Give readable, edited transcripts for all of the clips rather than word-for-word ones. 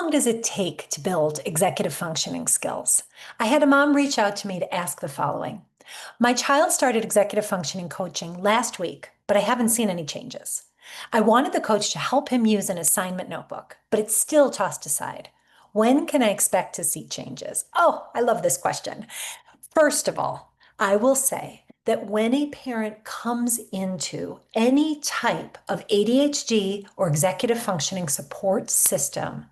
long does it take to build executive functioning skills? I had a mom reach out to me to ask the following. My child started executive functioning coaching last week, but I haven't seen any changes. I wanted the coach to help him use an assignment notebook, but it's still tossed aside. When can I expect to see changes? Oh, I love this question. First of all, I will say that when a parent comes into any type of ADHD or executive functioning support system,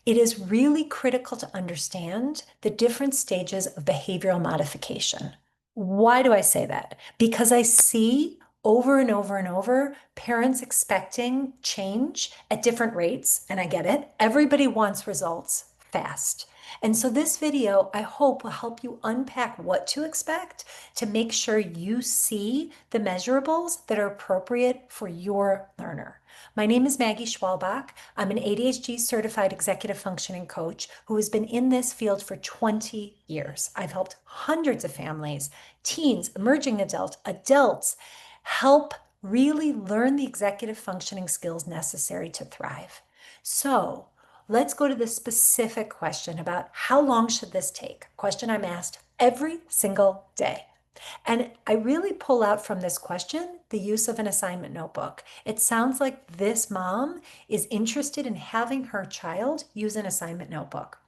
it is really critical to understand the different stages of behavioral modification. Why do I say that? Because I see over and over and over parents expecting change at different rates, and I get it. Everybody wants results fast. And so this video, I hope, will help you unpack what to expect to make sure you see the measurables that are appropriate for your learner. My name is Maggie Schwalbach. I'm an ADHD certified executive functioning coach who has been in this field for 20 years. I've helped hundreds of families, teens, emerging adults help really learn the executive functioning skills necessary to thrive. So let's go to the specific question about how long should this take? Question I'm asked every single day. And I really pull out from this question the use of an assignment notebook. It sounds like this mom is interested in having her child use an assignment notebook.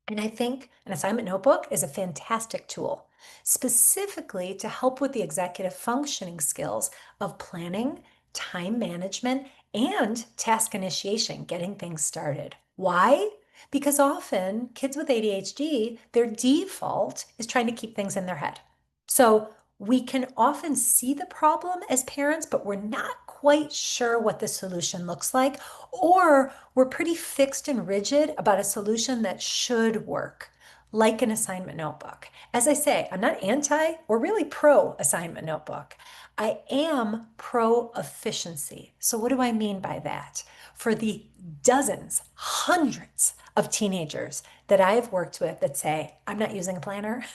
And I think an assignment notebook is a fantastic tool, specifically to help with the executive functioning skills of planning, time management, and task initiation, getting things started. Why? Because often kids with ADHD, their default is trying to keep things in their head. So we can often see the problem as parents, but we're not quite sure what the solution looks like, or we're pretty fixed and rigid about a solution that should work, like an assignment notebook. As I say, I'm not anti or really pro assignment notebook. I am pro efficiency. So what do I mean by that? For the dozens, hundreds of teenagers that I have worked with that say, I'm not using a planner.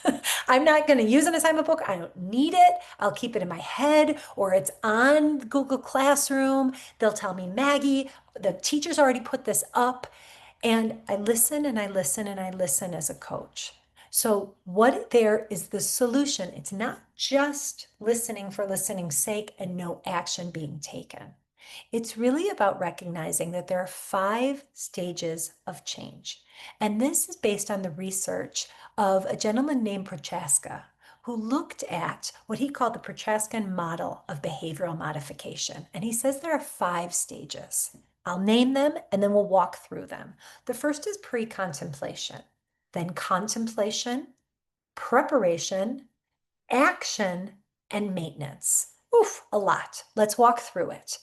I'm not going to use an assignment book. I don't need it. I'll keep it in my head, or it's on Google Classroom. They'll tell me, Maggie, the teacher's already put this up. And I listen and I listen and I listen as a coach. So what there is the solution. It's not just listening for listening's sake and no action being taken. It's really about recognizing that there are 5 stages of change. And this is based on the research of a gentleman named Prochaska, who looked at what he called the Prochaska model of behavioral modification. And he says there are 5 stages. I'll name them and then we'll walk through them. The first is pre-contemplation, then contemplation, preparation, action, and maintenance. Oof, a lot. Let's walk through it.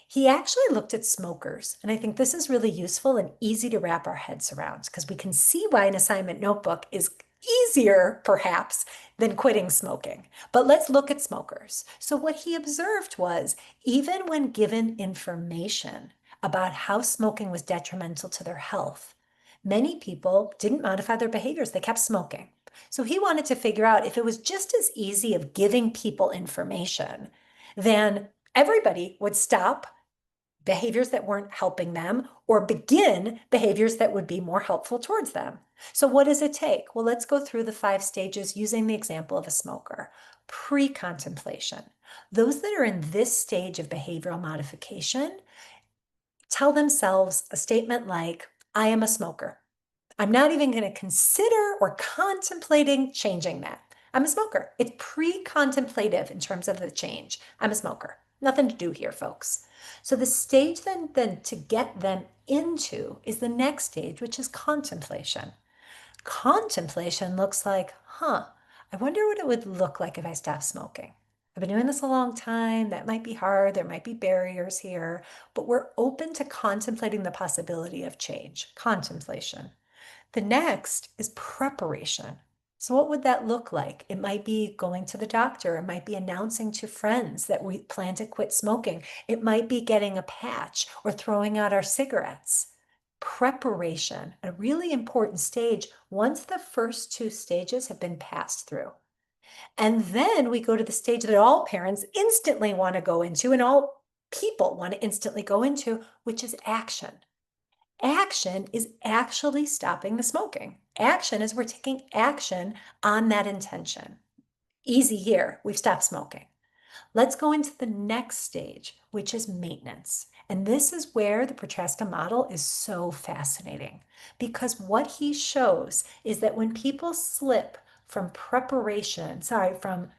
He actually looked at smokers, and I think this is really useful and easy to wrap our heads around because we can see why an assignment notebook is easier, perhaps, than quitting smoking. But let's look at smokers. So what he observed was, even when given information about how smoking was detrimental to their health, many people didn't modify their behaviors. They kept smoking. So he wanted to figure out if it was just as easy of giving people information, then everybody would stop behaviors that weren't helping them or begin behaviors that would be more helpful towards them. So what does it take? Well, let's go through the 5 stages using the example of a smoker. Pre-contemplation. Those that are in this stage of behavioral modification tell themselves a statement like, I am a smoker. I'm not even going to consider or contemplating changing that. I'm a smoker. It's pre-contemplative in terms of the change. I'm a smoker. Nothing to do here, folks. So the stage then to get them into is the next stage, which is contemplation. Contemplation looks like, I wonder what it would look like if I stopped smoking. I've been doing this a long time. That might be hard. There might be barriers here, but we're open to contemplating the possibility of change. Contemplation. The next is preparation. So what would that look like? It might be going to the doctor. It might be announcing to friends that we plan to quit smoking. It might be getting a patch or throwing out our cigarettes. Preparation, a really important stage once the first 2 stages have been passed through. And then we go to the stage that all parents instantly want to go into and all people want to instantly go into, which is action. Action is actually stopping the smoking. Action is we're taking action on that intention. Easy here, we've stopped smoking. Let's go into the next stage, which is maintenance. And this is where the Prochaska model is so fascinating because what he shows is that when people slip from from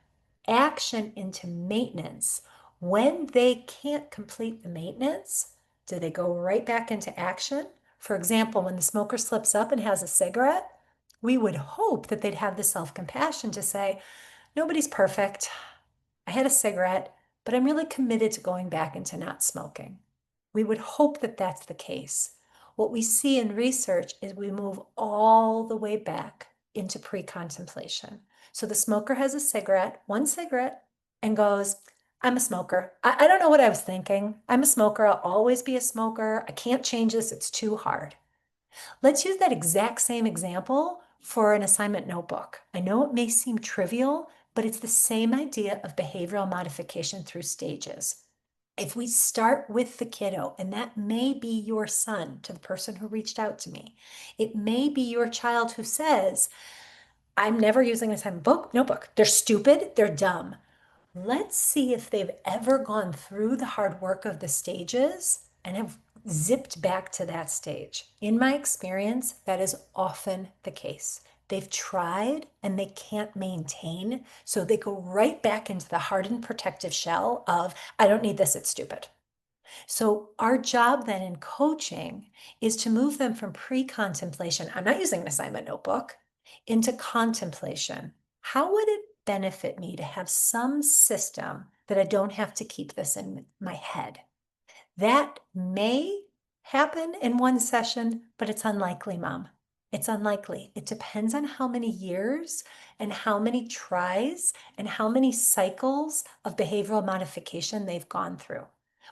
action into maintenance, when they can't complete the maintenance, do they go right back into action? For example, when the smoker slips up and has a cigarette, we would hope that they'd have the self-compassion to say, nobody's perfect. I had a cigarette, but I'm really committed to going back into not smoking. We would hope that that's the case. What we see in research is we move all the way back into pre-contemplation. So the smoker has a cigarette, one cigarette, and goes, I'm a smoker. I don't know what I was thinking. I'm a smoker. I'll always be a smoker. I can't change this. It's too hard. Let's use that exact same example for an assignment notebook. I know it may seem trivial, but it's the same idea of behavioral modification through stages. If we start with the kiddo, and that may be your son, to the person who reached out to me, it may be your child who says, I'm never using an assignment notebook. They're stupid, they're dumb. Let's see if they've ever gone through the hard work of the stages and have zipped back to that stage. In my experience, that is often the case. They've tried and they can't maintain, so they go right back into the hardened protective shell of, I don't need this, it's stupid. So our job then in coaching is to move them from pre-contemplation, I'm not using an assignment notebook, into contemplation. How would it benefit me to have some system that I don't have to keep this in my head? That may happen in one session, but it's unlikely, Mom. It's unlikely. It depends on how many years and how many tries and how many cycles of behavioral modification they've gone through.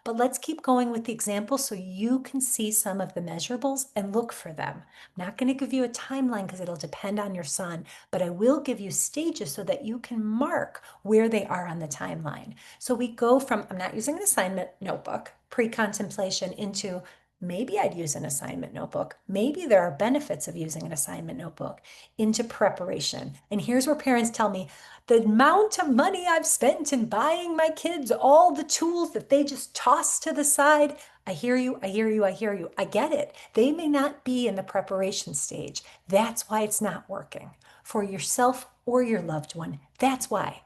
But let's keep going with the example so you can see some of the measurables and look for them. I'm not going to give you a timeline because it'll depend on your son, but I will give you stages so that you can mark where they are on the timeline. So we go from, I'm not using an assignment notebook, pre-contemplation into maybe I'd use an assignment notebook. Maybe there are benefits of using an assignment notebook into preparation. And here's where parents tell me, the amount of money I've spent in buying my kids all the tools that they just toss to the side. I hear you, I hear you, I hear you. I get it. They may not be in the preparation stage. That's why it's not working for yourself or your loved one. That's why.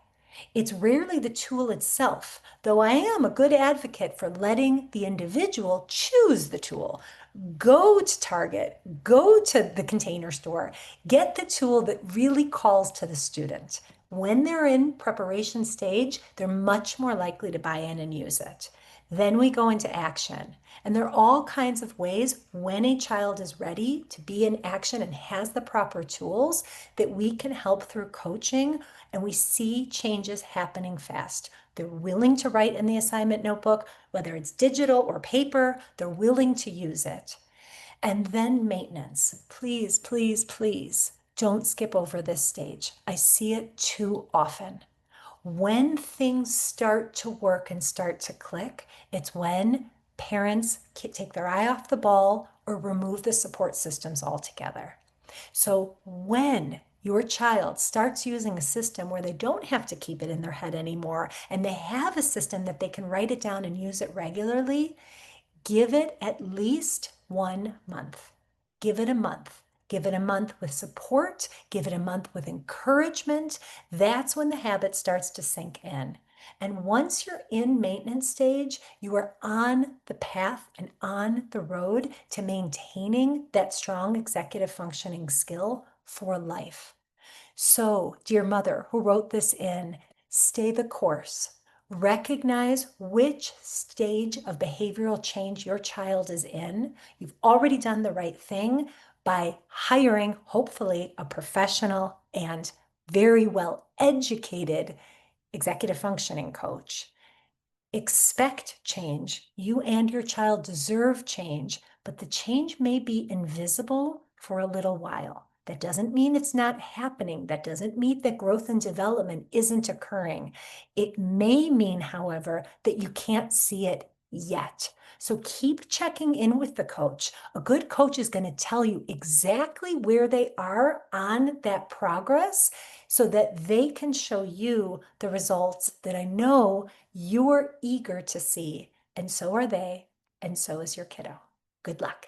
It's rarely the tool itself, though I am a good advocate for letting the individual choose the tool. Go to Target, go to the Container Store, get the tool that really calls to the student. When they're in preparation stage, they're much more likely to buy in and use it. Then we go into action. And there are all kinds of ways when a child is ready to be in action and has the proper tools that we can help through coaching, and we see changes happening fast. They're willing to write in the assignment notebook, whether it's digital or paper, they're willing to use it. And then maintenance. Please, please, please don't skip over this stage. I see it too often. When things start to work and start to click, it's when parents take their eye off the ball or remove the support systems altogether. So when your child starts using a system where they don't have to keep it in their head anymore and they have a system that they can write it down and use it regularly, give it at least 1 month. Give it a month. Give it a month with support. Give it a month with encouragement. That's when the habit starts to sink in. And once you're in maintenance stage, you are on the path and on the road to maintaining that strong executive functioning skill for life. So, dear mother who wrote this in, stay the course. Recognize which stage of behavioral change your child is in. You've already done the right thing by hiring, hopefully, a professional and very well educated executive functioning coach. Expect change. You and your child deserve change, but the change may be invisible for a little while. That doesn't mean it's not happening. That doesn't mean that growth and development isn't occurring. It may mean, however, that you can't see it yet. So keep checking in with the coach. A good coach is going to tell you exactly where they are on that progress so that they can show you the results that I know you're eager to see. And so are they, and so is your kiddo. Good luck.